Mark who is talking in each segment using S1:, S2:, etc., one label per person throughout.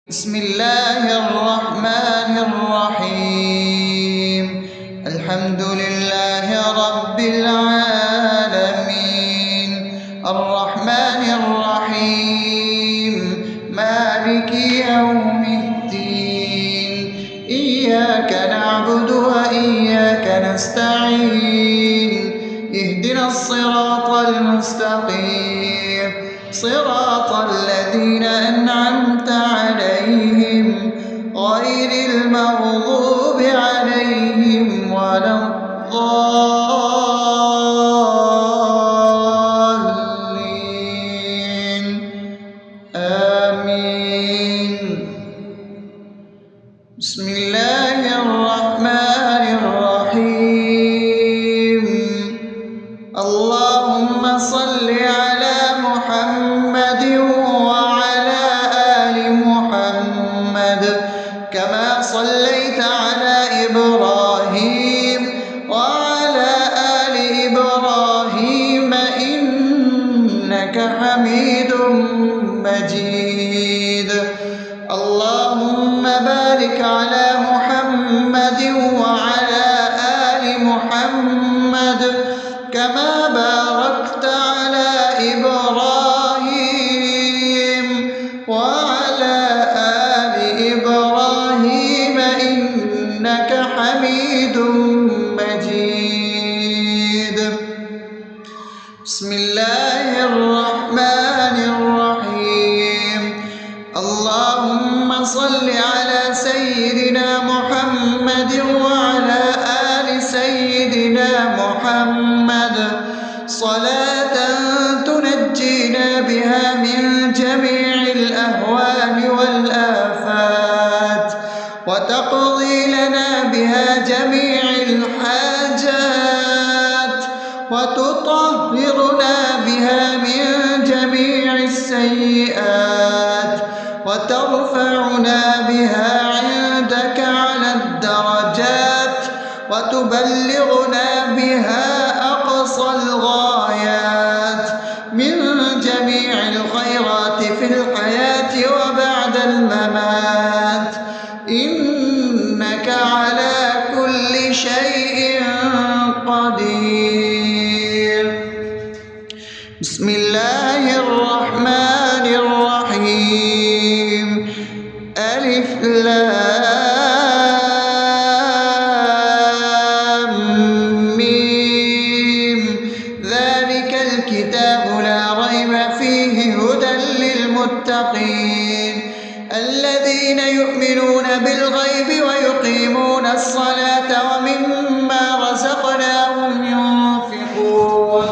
S1: بسم الله الرحمن الرحيم. الحمد لله رب العالمين، الرحمن الرحيم، مالك يوم الدين. إياك نعبد وإياك نستعين، اهدنا الصراط المستقيم، صراط الذين أنعمت عليهم غير المغضوب عليهم ولا الضالين. آمين. بسم الله الرحمن الرحيم. اللهم صل على محمد وعلى آل محمد كما صليت على إبراهيم وعلى آل إبراهيم إنك حميد مجيد. اللهم بارك على محمد وعلى آل محمد كما باركت على إبراهيم وعلى آل إبراهيم إنك حميد مجيد. بسم الله الرحمن الرحيم. اللهم صل على سيدنا محمد وعلى آل سيدنا محمد صلاة تنجينا بها من جميع الأهوال والآفات، وتقضي لنا بها جميع الحاجات، وتطهرنا بها من جميع السيئات، وترفعنا بها عندك على الدرجات، وتبلغنا بها أقصى الغايات من جميع الخيرات في الحياة وبعد الممات، إنك على كل شيء قدير. بسم الله الرحمن الرحيم. ألف لام ميم. ذلك الكتاب لا ريب فيه هدى للمتقين الذين يؤمنون بالغيب ويقيمون الصلاة ومما رزقناهم ينفقون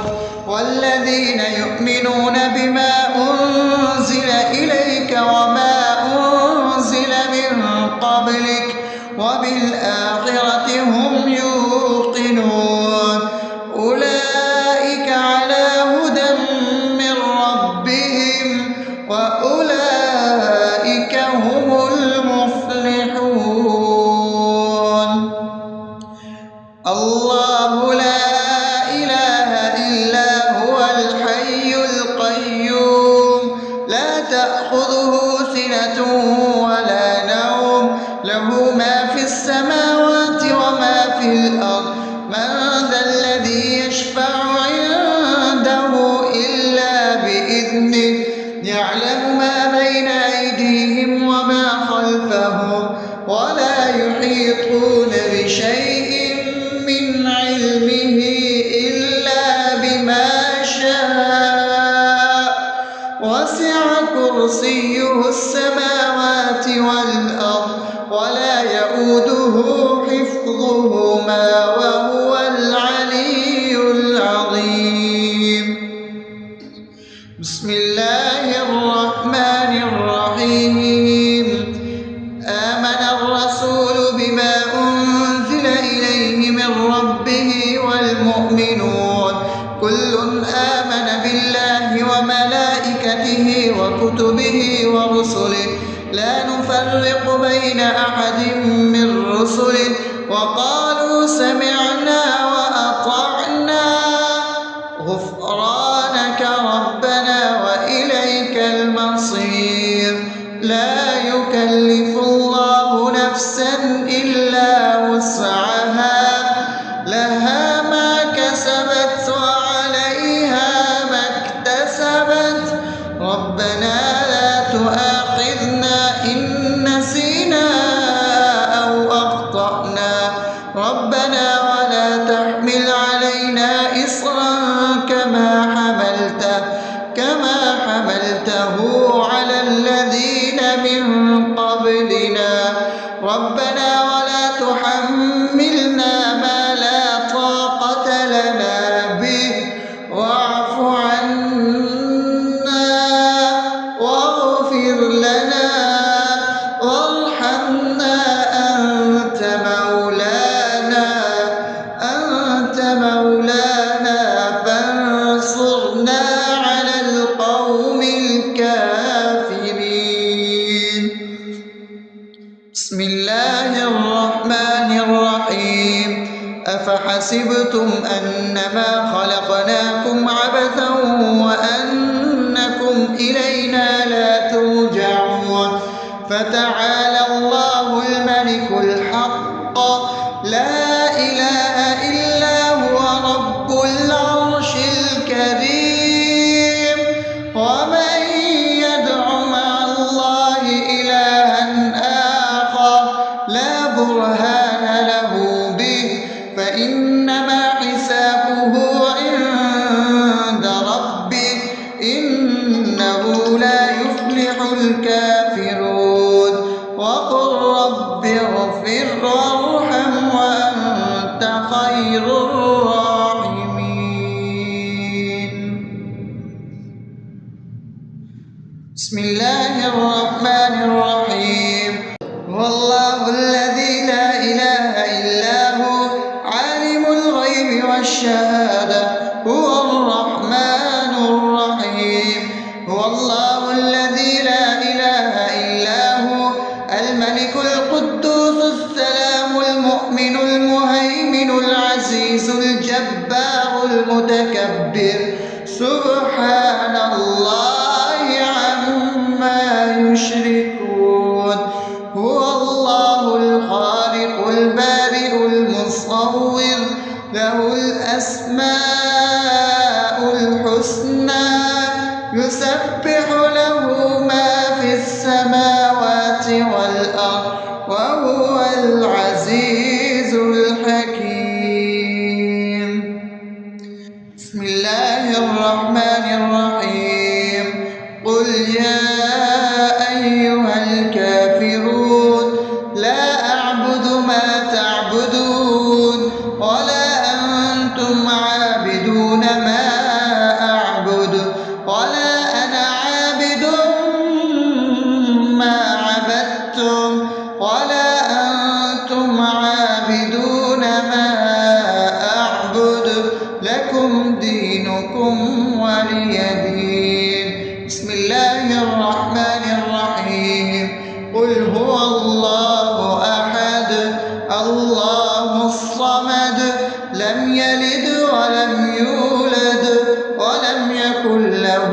S1: والذين يؤمنون بما أنزل إليك وما أنزل من قبلك وبالآخرة هم يوقنون أولئك على هدى من ربهم وأولئك هم المفلحون. الله لا إله إلا هو الحي القيوم لا تأخذه سنة ولا نوم له ما في السماوات وما في الأرض. من ذا الذي يشفع عنده إلا بإذنه يعلم ما بين أيديهم وما خلفهم ولا يحيطون بشيء من علمه إلا بما شاء وسع كرسيه السماوات والأرض ولا يؤوده حفظهما وهو العلي العظيم. بسم الله الرحمن الرحيم. آمن الرسول بما أنزل إليه من ربه والمؤمنون كل آمن بالله وملائكته وكتبه ورسله لا نفرق بين أحد من رسله وقالوا سمعنا وأطعنا غفرانك ربنا وإليك المصير. لا يكلف يكلف الله نفسا إلا وسعها لها ما كسبت وعليها ما اكتسبت ربنا لا تؤاخذنا إن نسينا أو أخطأنا ربنا ولا تحمل علينا إصرا كما حملته على الذين من قبلنا ربنا ولا تحملنا ما لا طاقة لنا به واعف عنا واغفر لنا وارحمنا أنت مولانا فانصرنا على القوم الكافرين. بسم الله الرحمن الرحيم أفحسبتم أنما خلقناكم عبثا وأنكم إلينا لا ترجعون فتعالى الله الملك الحق لا إله إلا هو رب العرش الكريم ومن يدع مع الله إلها آخر لا برهان له به فإنما حسابه عند ربه إنه لا يفلح الكافرون وقل رب اغفر وارحم وأنت خير الراحمين. بسم الله الرحمن الرحيم هو الله الذي لا إله إلا هو عالم الغيب والشهادة هو الرحمن الرحيم هو الله الذي لا إله إلا هو الملك القدوس السلام المؤمن المهيمن العزيز الجبار المتكبر سبحان الله عما يشركون هو الله الخالق البارئ المصور له الأسماء الحسنى يسبح له ما في السماوات والأرض وهو العزيز الحكيم. بسم الله الرحمن الرحيم قل يا أيها الكافرون لا أعبد ما تعبدون ولا أنتم عابدون ما أعبد ولا أنا عابد ما عبدتم ولا أنتم عابدون ما أعبد لكم دينكم ولي دين. بسم الله الرحمن الرحيم قل هو الله أحد الله الصمد لم يلد ولم يولد ولم يكن له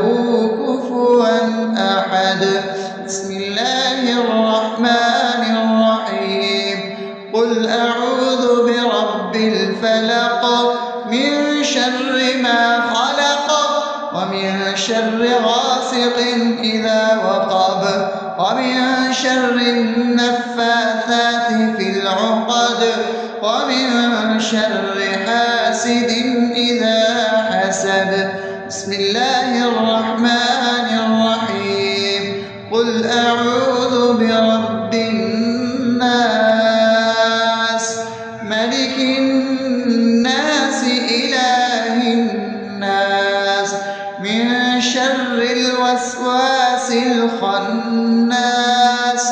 S1: كفوا أحد. بسم الله الرحمن الرحيم قل أعوذ برب الفلق من شر ما خلق ومن شر غاسق إذا وقب ومن شر النفاثات في العقد ومن شر حاسد إذا حسد. بسم الله الرحمن الرحيم قل أعوذ برب الناس ملك الناس إله الناس من شر الوسواس الخناس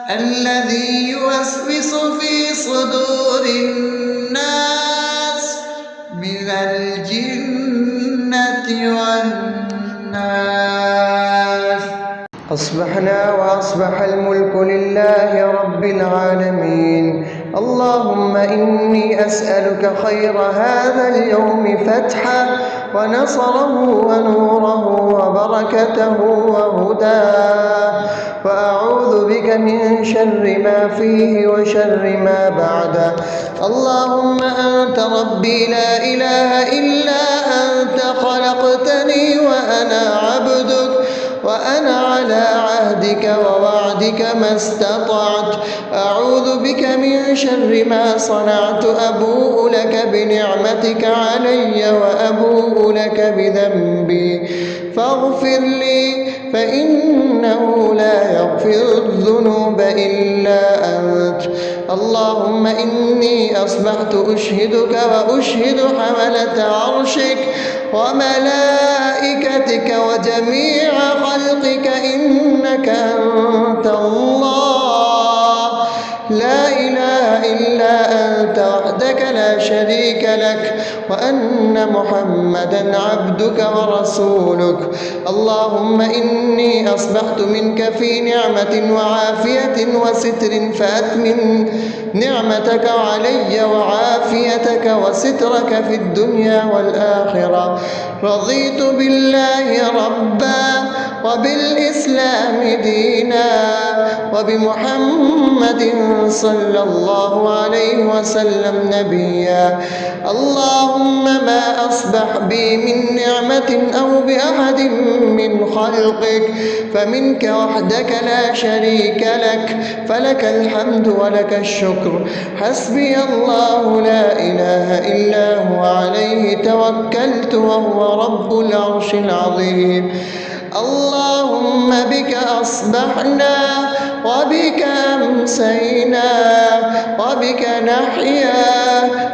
S1: الذي يوسوس في صدور الناس من الجنة والناس.
S2: أصبحنا وأصبح الملك لله رب العالمين. اللهم إني أسألك خير هذا اليوم فتحه ونصره ونوره وبركته وهداه، وأعوذ بك من شر ما فيه وشر ما بعده. اللهم أنت ربي لا إله إلا أنت، خلقتني وأنا عبدك، وأنا على عهدك ووعدك ما استطعت. أعوذ بك من شر ما صنعت، أبوء لك بنعمتك علي وأبوء لك بذنبي، فاغفر لي فإنه لا يغفر الذنوب إلا أنت. اللهم إني أصبحت أشهدك وأشهد حملة عرشك وملائكتك وجميع خلقك إنك أنت الله، لا إله إلا أنت وحدك لا شريك لك، وأن محمدا عبدك ورسولك. اللهم إني أصبحت منك في نعمة وعافية وستر، فأتمم نعمتك علي وعافيتك وسترك في الدنيا والآخرة. رضيت بالله ربا وبالإسلام دينا وبمحمد صلى الله عليه وسلم نبيا. اللهم ما أصبح بي من نعمة أو بأحد من خلقك فمنك وحدك لا شريك لك، فلك الحمد ولك الشكر. حسبي الله لا إله إلا هو، عليه توكلت وهو رب العرش العظيم. اللهم بك أصبحنا وبك أمسينا وبك نحيا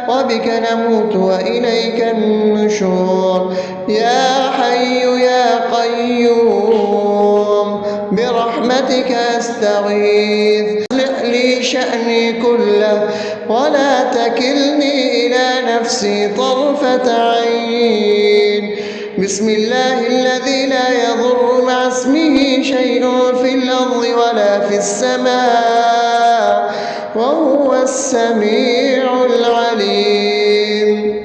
S2: وبك نموت وإليك النشور. يا حي يا قيوم برحمتك أستغيث، أصلح لي شأني كله ولا تكلني إلى نفسي طرفة عين. بسم الله الذي لا يضر مع اسمه شيء في الأرض ولا في السماء وهو السميع العليم.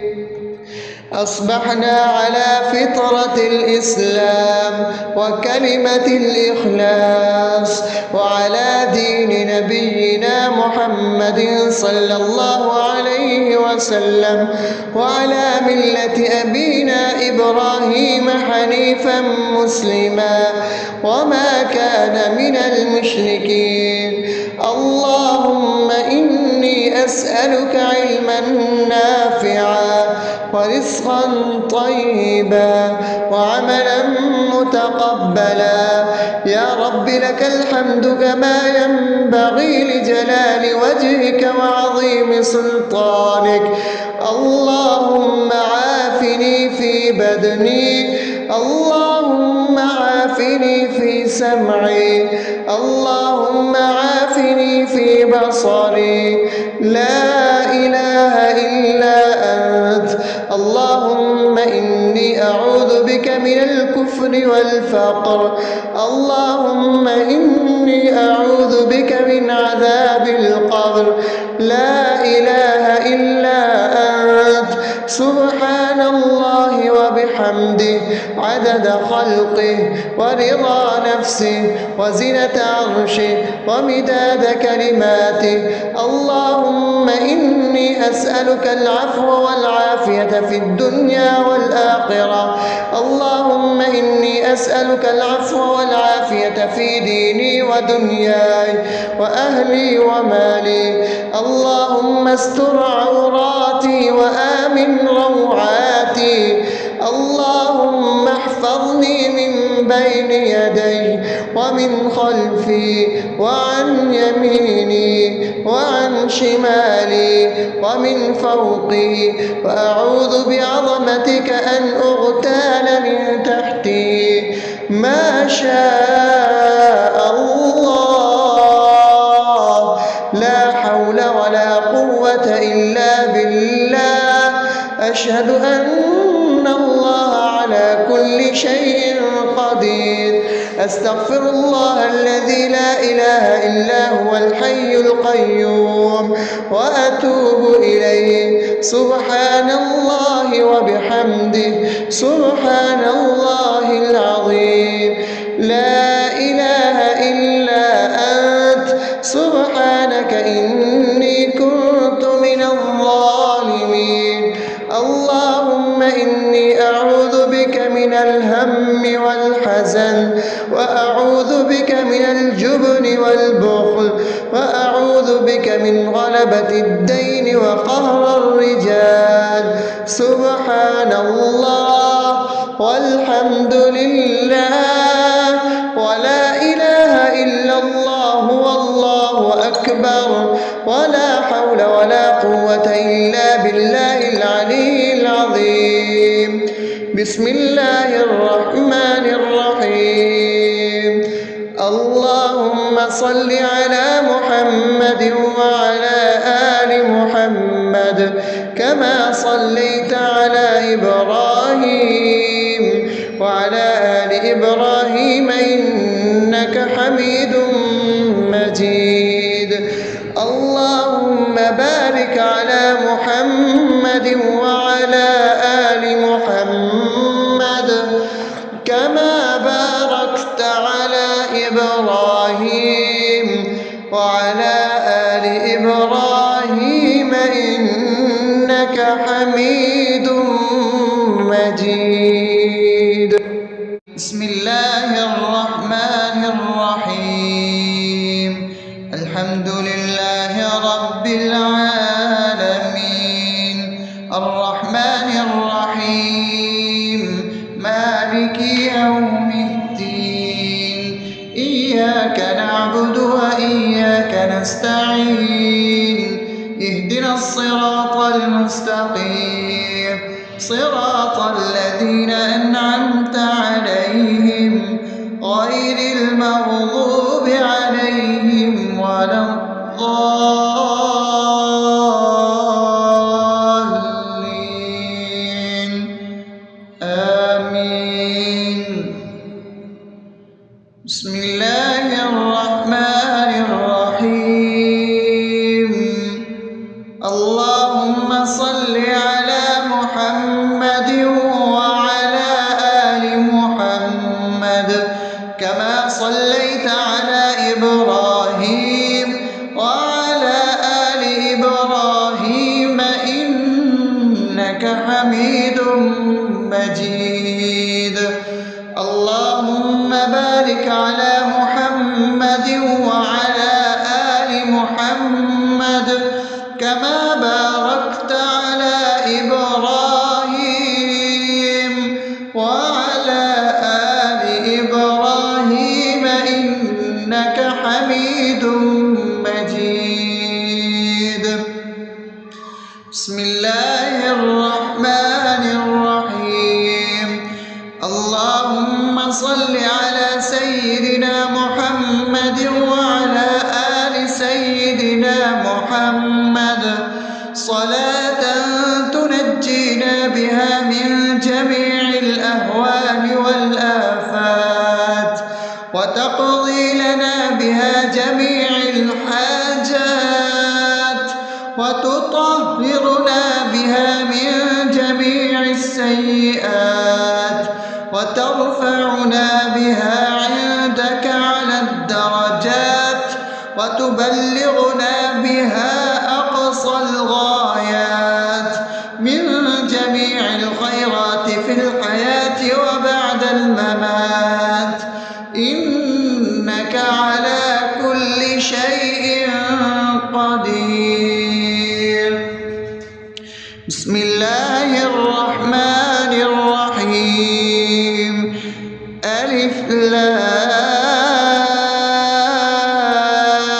S2: أصبحنا على فطرة الإسلام وكلمة الإخلاص وعلى دين نبينا محمد صلى الله عليه وسلم وعلى ملة أبينا إبراهيم حنيفا مسلما وما كان من المشركين. اللهم إني أسألك علما نافعا ورزقا طيبا وعملا متقبلا. يا رب لك الحمد كما ينبغي لجلال وجهك وعظيم سلطانك. اللهم عافني في بدني، اللهم عافني في سمعي، اللهم عافني في بصري. لا إله إلا أنت. اللهم إني أعوذ بك من الكفر والفقر. اللهم إني أعوذ بك من عذاب القبر. لا إله إلا أنت. سبحان الله وبحمده عدد خلقه ورضا نفسه وزنة عرشه ومداد كلماته. اللهم إني أسألك العفو والعافية في الدنيا والآخرة. اللهم إني أسألك العفو والعافية في ديني ودنياي وأهلي ومالي. اللهم استر عوراتي وآمن روعاتي. اللهم احفظني من بين يدي ومن خلفي وعن يميني وعن شمالي ومن فوقي، وأعوذ بعظمتك أن أغتال من تحتي. ما شاء الله، لا حول ولا قوة إلا بالله. أشهد أن الله على كل شيء قدير. أستغفر الله الذي لا إله إلا هو الحي القيوم وأتوب إليه. سبحان الله وبحمده سبحان الله العظيم. لا إله إلا أنت سبحانك إني كنت من الظالمين. اللهم إني أعوذ بك من الهم والحزن وأعوذ بك من الجبن والبخل وأعوذ بك من غلبة الدين وقهر الرجال. سبحان الله والحمد لله ولا إله إلا الله والله أكبر ولا حول ولا قوة إلا بالله العلي العظيم. بسم الله الرحمن الرحيم. اللهم صل على محمد وعلى آل محمد كما صليت على إبراهيم وعلى آل إبراهيم إنك حميد مجيد. اللهم بارك على محمد وعلى آل محمد كما باركت على إبراهيم وعلى آل إبراهيم إنك حميد مجيد.
S1: بسم الله الرحمن الرحيم. الحمد لله رب العالمين الرحمن الرحيم مالك يوم الدين. إياك نعبد وإياك نستعين. اهدنا الصراط المستقيم صراط الذين أنعمت عليهم غير المغضوب عليهم ولا الضالين. آمين. بسم الله الرحمن الرحيم. اللهم صل على محمد وعلى آل محمد كما صليت على إبراهيم وعلى آل إبراهيم إنك حميد مجيد. اللهم بارك على محمد وعلى آل محمد كما باركت على إبراهيم وعلى آل إبراهيم إنك حميد مجيد. بسم الله الرحمن الرحيم. اللهم صل على سيدنا محمد وعلى آل سيدنا محمد صلاة تنجينا بها من جميع الأهوال والآفات وتقضي لنا بها جميع الحاجات وتطهرنا بها من جميع السيئات وترفعنا بها عندك على الدرجات وتبلغنا بها أقصى الغايات من جميع الخيرات في الحياة وبعد الممات. إنك على كل شيء قدير. بسم الله الرحمن الرحيم. ألف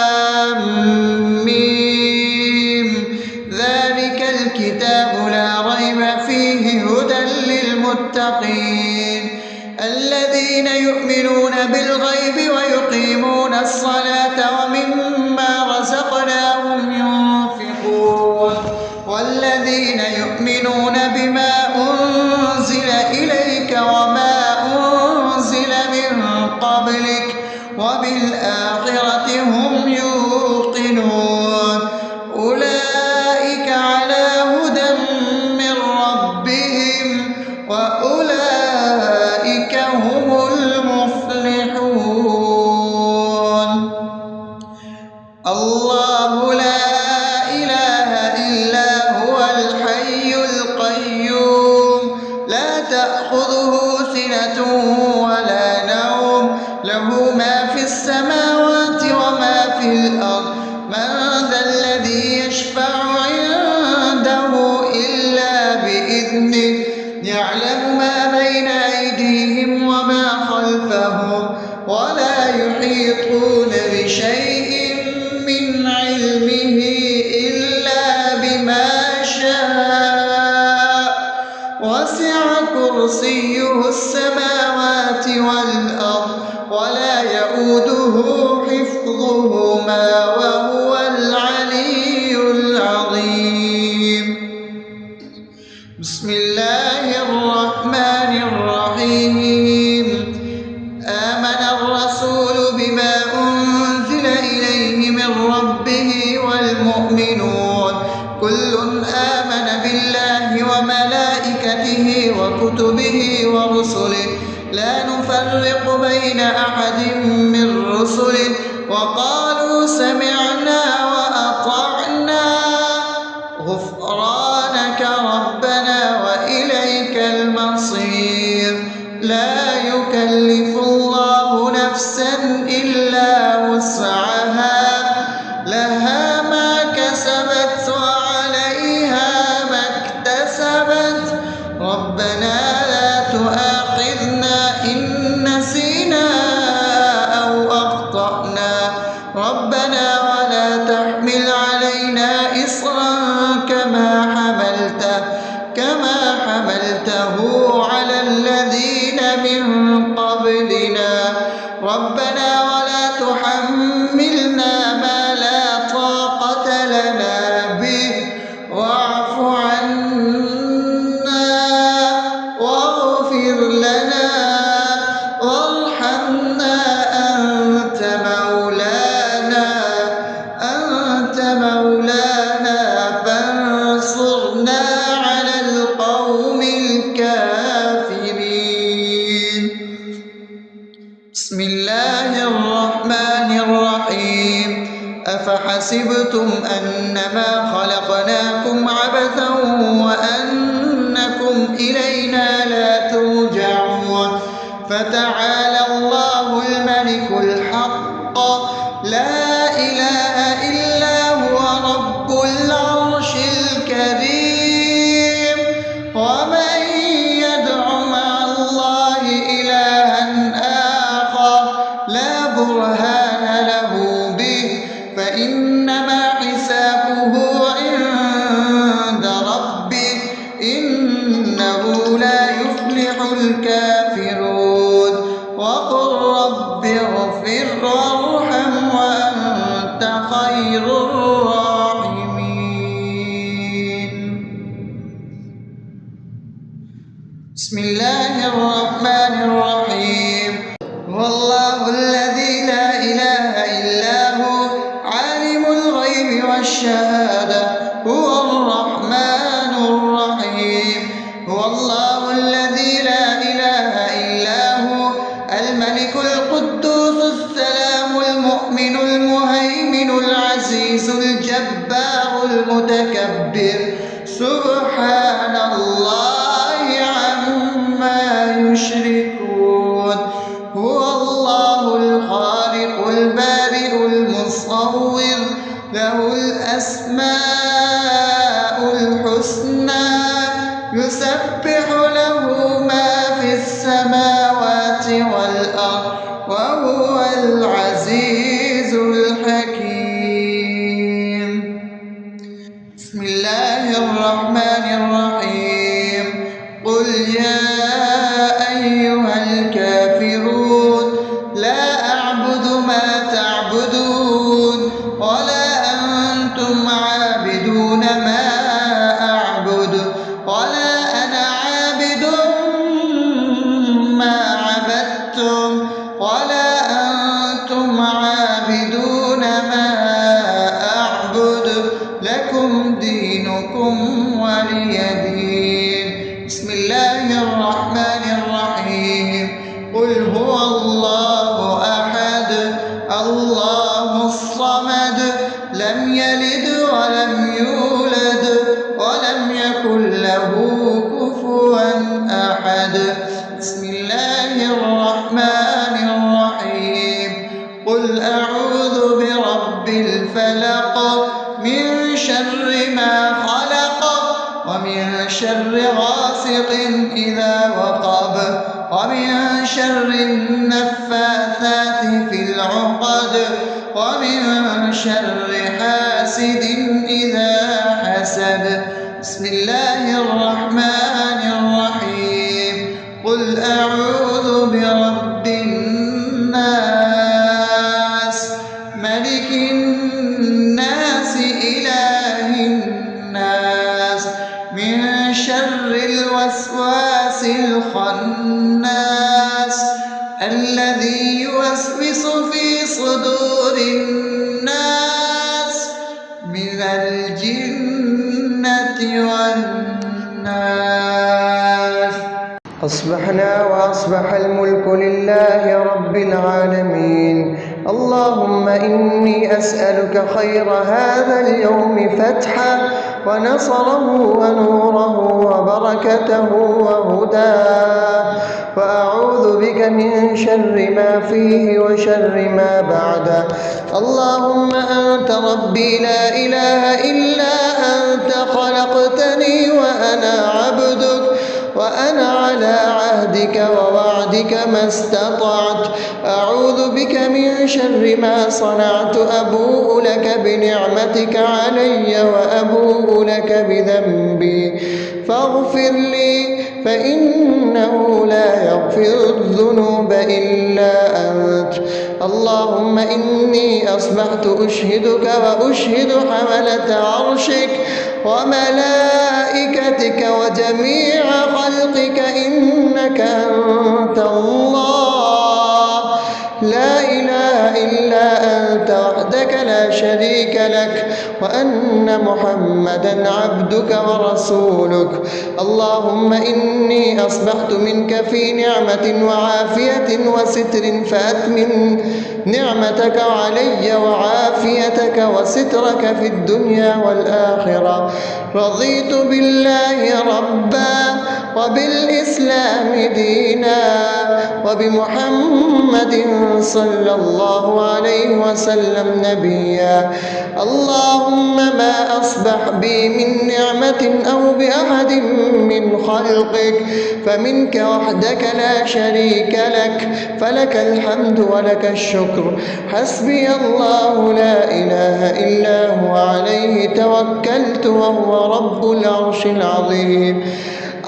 S1: لام ميم. ذلك الكتاب لا ريب فيه هدى للمتقين الذين يؤمنون بالغيب ويقيمون الصلاة ومما رزقناهم الله لا إله إلا هو الحي القيوم لا تأخذه سنة ولا نوم له ما في السماوات وما في الأرض من ذا الذي يشفع عنده إلا بإذنه يعلم ما بين أيديهم وما خلفهم ولا يحيطون بشيء من علمه إلا بما شاء وسع كرسيه السماوات والأرض ولا يئوده حفظهما وهو العلي العظيم بسم الله الرحمن الرحيم آمن الرسول بما أنزل إليه من ربه والمؤمنون كل آمن بالله وملائكته وكتبه ورسله لا نفرق بين أحد من رسله وقالوا سمعنا وأطعنا غفرانك ربنا وإليك المصير لا يكلف الله نفسا إلا وسعها لها ما كسبت وعليها ما اكتسبت ربنا لا تؤاخذنا إن نسينا أو أخطأنا ربنا ولا تحمل علينا إصرا كما حملته على الذين من قبلنا ربنا ولا تحملنا ما لا طاقة لنا به واعف عنا واغفر لنا وارحمنا أنت مولانا فانصرنا على القوم الكافرين بسم الله الرحمن الرحيم أفحسبتم أنما خلقناكم عبثا وأنكم إلينا لا ترجعون فتعالى الله الملك الحق لا إله إلا هو رب العرش الكريم ومن يدع مع الله إلها آخر لا برهان له به فإنما حسابه عند ربه إنه لا يفلح الكافرون وقل رب اغفر وارحم وأنت خير الراحمين بسم الله الرحمن الرحيم هو الله الذي لا إله إلا هو عالم الغيب والشهادة هو الرحمن الرحيم هو الله الذي لا إله إلا هو الملك القدوس السلام المؤمن المهيمن العزيز الجبار المتكبر سبحان الله عما يشركون هو الله الخالق البارئ المصور له الأسماء الحسنى يسبح له ما في السماوات والأرض وهو العزيز الحكيم بسم الله الرحمن الرحيم قل يا أيها الكافرون لا أعبد ما تعبدون ولا أنتم عابدون ما أعبد ولا أنا عابد ما عبدتم ولا أنتم عابدون ما أعبد لكم دينكم ولي دين بسم الله الرحمن الرحيم قل هو الله أحد الله الصمد لم يلد ولم يولد ولم يكن له كفوا أحد. بسم الله الرحمن الرحيم. قل أعوذ برب الفلق من شر ما خلق ومن شر غاسق إذا وقب ومن شر النفاثات في العقد ومن شر حاسد إذا حسد. بسم الله الرحمن الرحيم. قل أعوذ برب الناس ملك الناس إله الناس من شر الوسواس الخناس الذي يوسوس في صدور الناس من الجنة والناس.
S2: أصبحنا وأصبح الملك لله رب العالمين. اللهم إني أسألك خير هذا اليوم فتحه ونصره ونوره وبركته وهداه، وأعوذ بك من شر ما فيه وشر ما بعده. اللهم أنت ربي لا إله إلا أنت، خلقتني وأنا عبدك وأنا على عهدك ووعدك ما استطعت. أعوذ بك من شر ما صنعت. أبوء لك بنعمتك علي وأبوء لك بذنبي فاغفر لي، فإنه لا يغفر الذنوب إلا أنت. اللهم إني أصبحت أشهدك وأشهد حملة عرشك وملائكتك وجميع خلقك إنك أنت الله لا إله إلا أنت وحدك لا شريك لك، وأن محمدا عبدك ورسولك. اللهم إني أصبحت منك في نعمة وعافية وستر، فأتمم نعمتك علي وعافيتك وسترك في الدنيا والآخرة. رضيت بالله ربا وبالإسلام دينا وبمحمد صلى الله عليه وسلم نبيا. اللهم ما أصبح بي من نعمة أو بأحد من خلقك فمنك وحدك لا شريك لك، فلك الحمد ولك الشكر. حسبي الله لا إله إلا هو عليه توكلت وهو رب العرش العظيم.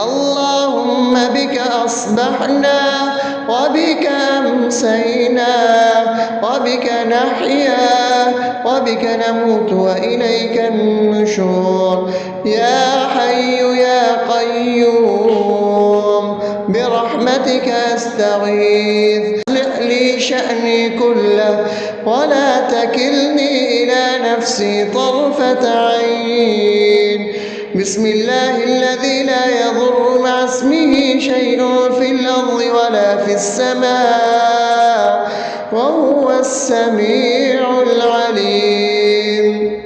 S2: اللهم بك أصبحنا وبك أمسينا وبك نحيا وبك نموت وإليك النشور. يا حي يا قيوم برحمتك أستغيث، أصلح لي شأني كله ولا تكلني إلى نفسي طرفة عين. بسم الله الذي لا يضر مع اسمه شيء في الأرض ولا في السماء وهو السميع العليم.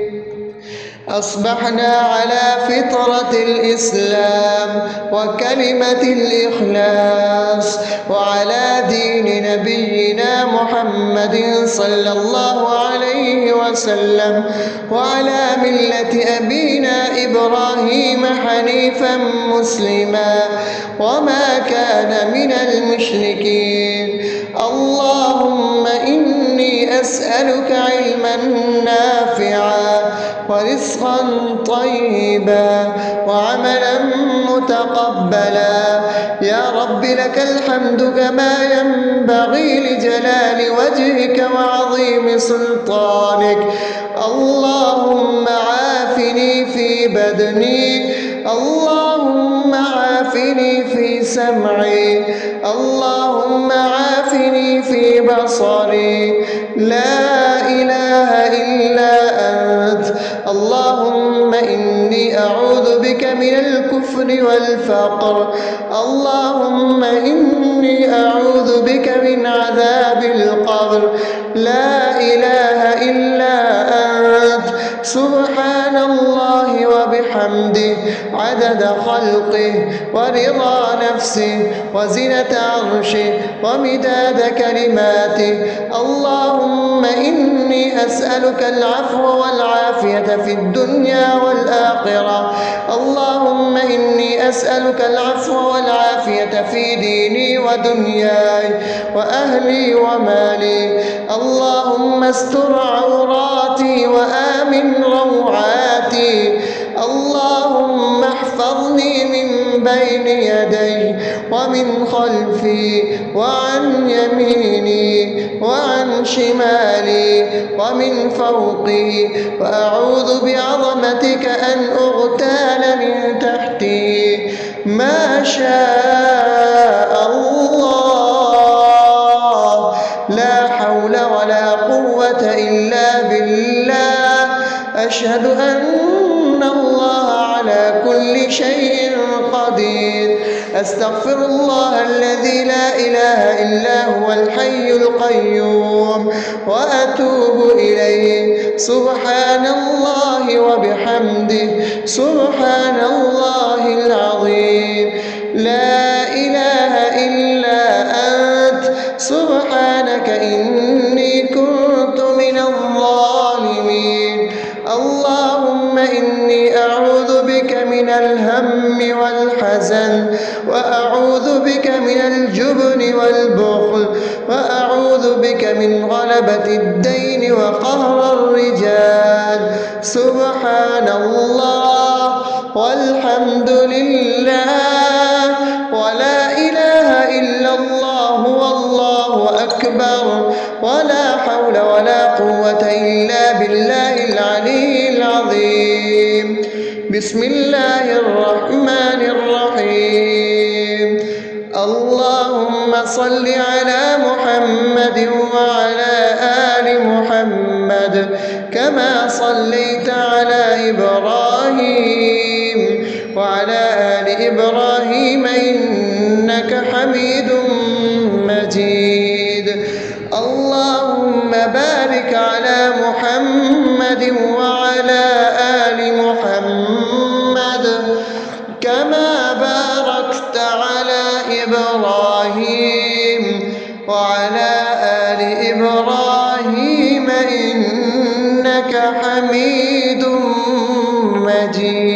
S2: أصبحنا على فطرة الإسلام وكلمة الإخلاص وعلى دين نبينا محمد صلى الله عليه وسلم وعلى ملة أبينا إبراهيم حنيفا مسلما وما كان من المشركين. اللهم إني أسألك علما نافعا ورزقا طيبا وعملا متقبلا. يا رب لك الحمد كما ينبغي لجلال وجهك وعظيم سلطانك. اللهم عافني في بدني، اللهم عافني في سمعي، اللهم عافني في بصري. لا إله إلا أنت. اللهم إني أعوذ بك من الكفر والفقر. اللهم إني أعوذ بك من عذاب القبر. لا إله إلا أنت. سبحان الله وبحمده عدد خلقه ورضا نفسه وزنة عرشه ومداد كلماته. اللهم إني أسألك العفو والعافية في الدنيا والآخرة. اللهم إني أسألك العفو والعافية في ديني ودنياي وأهلي ومالي. اللهم استر عوراتي وآمن روعاتي. اللهم احفظني من بين يدي ومن خلفي وعن يميني وعن شمالي ومن فوقي، وأعوذ بعظمتك أن أغتال من تحتي. ما شاء الله، لا حول ولا قوة إلا بالله. أشهد أن الله على كل شيء قدير. أستغفر الله الذي لا إله إلا هو الحي القيوم وأتوب إليه. سبحان الله وبحمده سبحان الله العظيم. لا إله إلا أنت سبحانك إني كنت من الظالمين. اللهم إني أعوذ بك من الهم والحزن، وأعوذ بك من الجبن والبخل، وأعوذ بك من غلبة الدين وقهر الرجال. سبحان الله والحمد لله ولا إله إلا الله والله أكبر، ولا حول ولا قوة إلا بالله العلي العظيم. بسم الله الرحمن الرحيم. اللهم صل على محمد وعلى آل محمد كما صليت على إبراهيم وعلى آل إبراهيم إنك حميد مجيد. اللهم بارك على محمد وعلى آل محمد كما باركت على إبراهيم وعلى آل إبراهيم إنك حميد مجيد.